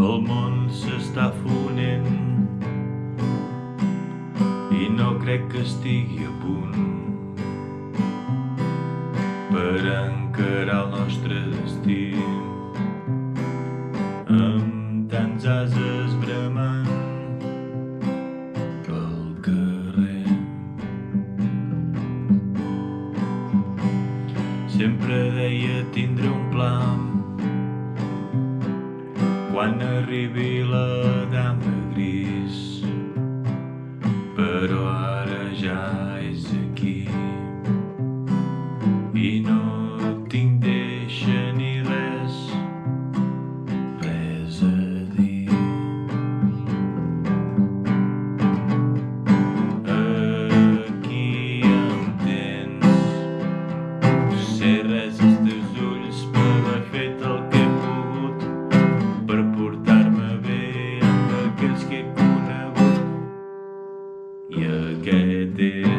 El món s'està fonent i no crec que estigui a punt per encarar el nostre destí amb tants ases bramant pel carrer. Sempre deia tindré un pla quan arribi la Dama Gris, però ara ja és aquí i no tinc deixa ni res a dir. Aquí em tens, no sé res als teus ulls, però he fet el que he pogut per portar-me bé amb aquells que he conegut. I aquest és